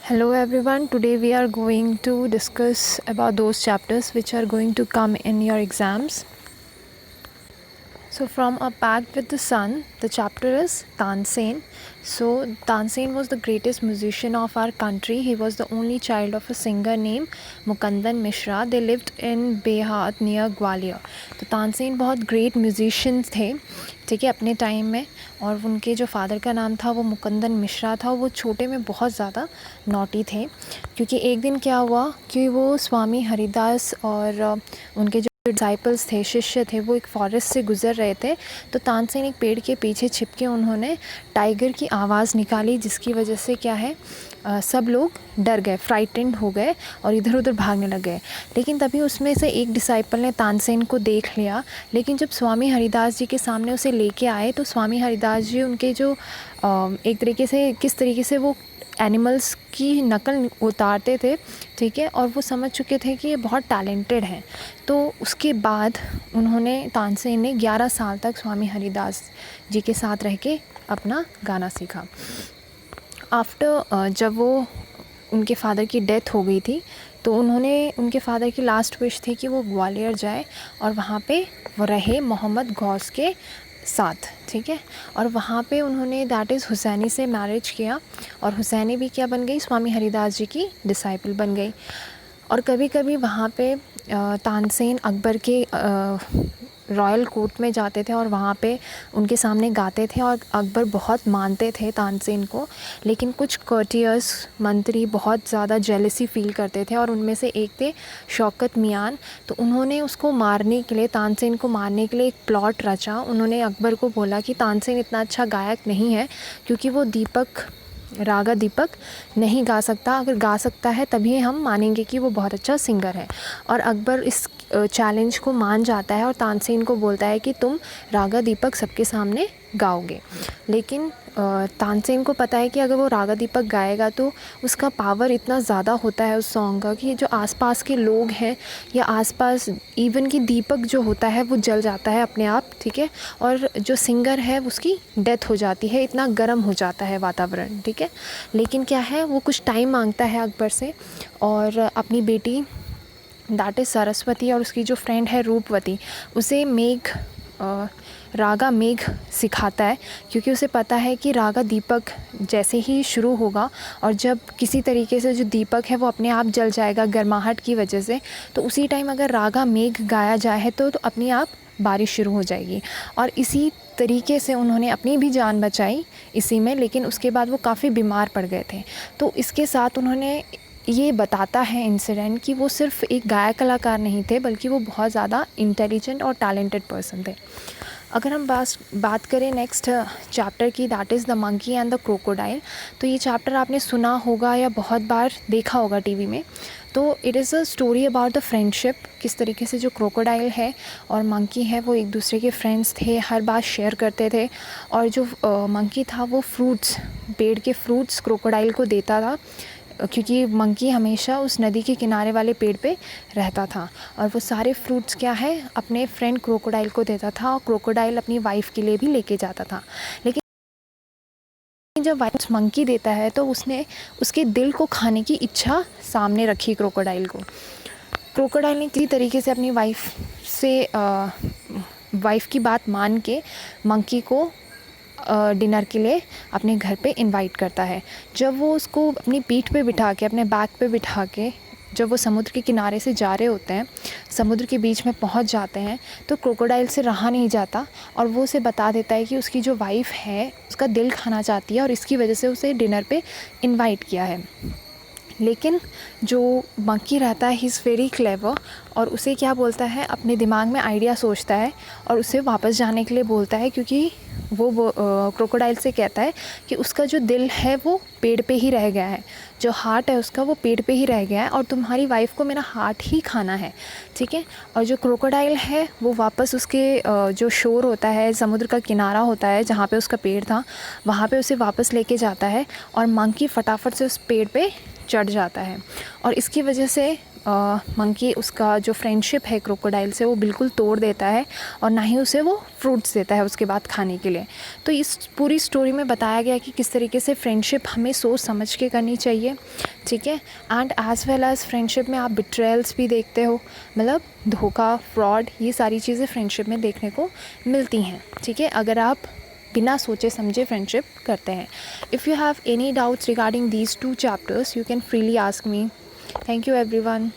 Hello everyone, today we are going to discuss about those chapters which are going to come in your exams. So from A Pact with the Sun, the chapter is Tansen. So Tansen was the greatest musician of our country. He was the only child of a singer named Mukundan Mishra. They lived in Behat near Gwalior. तो तानसेन बहुत great musicians थे, ठीक है, अपने time में। और उनके जो फादर का नाम था वो मुकुंदन मिश्रा था। वो छोटे में बहुत ज़्यादा नॉटी थे, क्योंकि एक दिन क्या हुआ कि वो स्वामी हरिदास और उनके जो डिसाइपल्स थे, शिष्य थे, वो एक फॉरेस्ट से गुज़र रहे थे। तो तानसेन एक पेड़ के पीछे छिप के उन्होंने टाइगर की आवाज़ निकाली, जिसकी वजह से क्या है सब लोग डर गए, फ्राइटेंड हो गए और इधर उधर भागने लग गए। लेकिन तभी उसमें से एक डिसाइपल ने तानसेन को देख लिया। लेकिन जब स्वामी हरिदास जी के सामने उसे लेके आए तो स्वामी हरिदास जी उनके जो एक तरीके से किस तरीके से वो एनिमल्स की नकल उतारते थे, ठीक है, और वो समझ चुके थे कि ये बहुत टैलेंटेड हैं। तो उसके बाद उन्होंने तानसेन ने 11 साल तक स्वामी हरिदास जी के साथ रह के अपना गाना सीखा। आफ्टर जब वो उनके फ़ादर की डेथ हो गई थी तो उनके फ़ादर की लास्ट विश थी कि वो ग्वालियर जाए और वहाँ पे वो रहे मोहम्मद गौस के साथ, ठीक है। और वहाँ पे उन्होंने दैट इज़ हुसैनी से मैरिज किया और हुसैनी भी क्या बन गई, स्वामी हरिदास जी की डिसाइपल बन गई। और कभी कभी वहाँ पे तानसेन अकबर के रॉयल कोर्ट में जाते थे और वहाँ पे उनके सामने गाते थे और अकबर बहुत मानते थे तानसेन को। लेकिन कुछ कर्टियर्स मंत्री बहुत ज़्यादा जेलसी फ़ील करते थे और उनमें से एक थे शौकत मियान। तो उन्होंने उसको मारने के लिए, तानसेन को मारने के लिए एक प्लॉट रचा। उन्होंने अकबर को बोला कि तानसेन इतना अच्छा गायक नहीं है क्योंकि वो रागा दीपक नहीं गा सकता, अगर गा सकता है तभी हम मानेंगे कि वो बहुत अच्छा सिंगर है। और अकबर इस चैलेंज को मान जाता है और तानसेन को बोलता है कि तुम रागा दीपक सबके सामने गाओगे। लेकिन तानसेन को पता है कि अगर वो रागा दीपक गाएगा तो उसका पावर इतना ज़्यादा होता है उस सॉन्ग का कि जो आसपास के लोग हैं या आसपास इवन कि दीपक जो होता है वो जल जाता है अपने आप, ठीक है, और जो सिंगर है उसकी डेथ हो जाती है, इतना गर्म हो जाता है वातावरण, ठीक है। लेकिन क्या है, वो कुछ टाइम मांगता है अकबर से और अपनी बेटी दैट इज़ सरस्वती और उसकी जो फ्रेंड है रूपवती, उसे रागा मेघ सिखाता है, क्योंकि उसे पता है कि रागा दीपक जैसे ही शुरू होगा और जब किसी तरीके से जो दीपक है वो अपने आप जल जाएगा गर्माहट की वजह से, तो उसी टाइम अगर रागा मेघ गाया जाए तो अपने आप बारिश शुरू हो जाएगी। और इसी तरीके से उन्होंने अपनी भी जान बचाई इसी में। लेकिन उसके बाद वो काफ़ी बीमार पड़ गए थे। तो इसके साथ उन्होंने ये बताता है इंसिडेंट कि वो सिर्फ एक गायक कलाकार नहीं थे बल्कि वो बहुत ज़्यादा इंटेलिजेंट और टैलेंटेड पर्सन थे। अगर हम बात करें नेक्स्ट चैप्टर की, that is the monkey and the crocodile. तो ये चैप्टर आपने सुना होगा या बहुत बार देखा होगा टीवी में। तो it is a story about the friendship, किस तरीके से जो क्रोकोडाइल है और मंकी है वो एक दूसरे के फ्रेंड्स थे, हर बात शेयर करते थे। और जो मंकी था वो फ्रूट्स, पेड़ के फ्रूट्स क्रोकोडाइल को देता था, क्योंकि मंकी हमेशा उस नदी के किनारे वाले पेड़ पे रहता था और वो सारे फ्रूट्स क्या है अपने फ्रेंड क्रोकोडाइल को देता था और क्रोकोडाइल अपनी वाइफ के लिए भी लेके जाता था। लेकिन जब वाइफ मंकी देता है तो उसने उसके दिल को खाने की इच्छा सामने रखी क्रोकोडाइल को। क्रोकोडाइल ने किसी तरीके से अपनी वाइफ की बात मान के मंकी को डिनर के लिए अपने घर पे इनवाइट करता है। जब वो उसको अपनी पीठ पे बिठा के, अपने बैक पे बिठा के जब वो समुद्र के किनारे से जा रहे होते हैं, समुद्र के बीच में पहुंच जाते हैं, तो क्रोकोडाइल से रहा नहीं जाता और वो उसे बता देता है कि उसकी जो वाइफ है उसका दिल खाना चाहती है और इसकी वजह से उसे डिनर पे इनवाइट किया है। लेकिन जो मंकी रहता है ही इज़ वेरी क्लेवर और उसे क्या बोलता है, अपने दिमाग में आइडिया सोचता है और उसे वापस जाने के लिए बोलता है, क्योंकि वो क्रोकोडाइल से कहता है कि उसका जो दिल है वो पेड़ पे ही रह गया है, जो हार्ट है उसका वो पेड़ पे ही रह गया है और तुम्हारी वाइफ को मेरा हार्ट ही खाना है, ठीक है। और जो क्रोकोडाइल है वो वापस उसके जो शोर होता है, समुद्र का किनारा होता है जहाँ पे उसका पेड़ था, वहाँ पे उसे वापस लेके जाता है और मंकी फटाफट से उस पेड़ पे चढ़ जाता है और इसकी वजह से मंकी उसका जो फ्रेंडशिप है क्रोकोडाइल से वो बिल्कुल तोड़ देता है और ना ही उसे वो फ्रूट्स देता है उसके बाद खाने के लिए। तो इस पूरी स्टोरी में बताया गया कि किस तरीके से फ्रेंडशिप हमें सोच समझ के करनी चाहिए, ठीक है। And as well as friendship में आप बिट्रेयल्स भी देखते हो, मतलब धोखा, फ्रॉड, ये सारी चीज़ें फ्रेंडशिप में देखने को मिलती हैं, ठीक है, अगर आप बिना सोचे समझे फ्रेंडशिप करते हैं। If you have any doubts regarding these 2 chapters, you can freely ask me. Thank you everyone.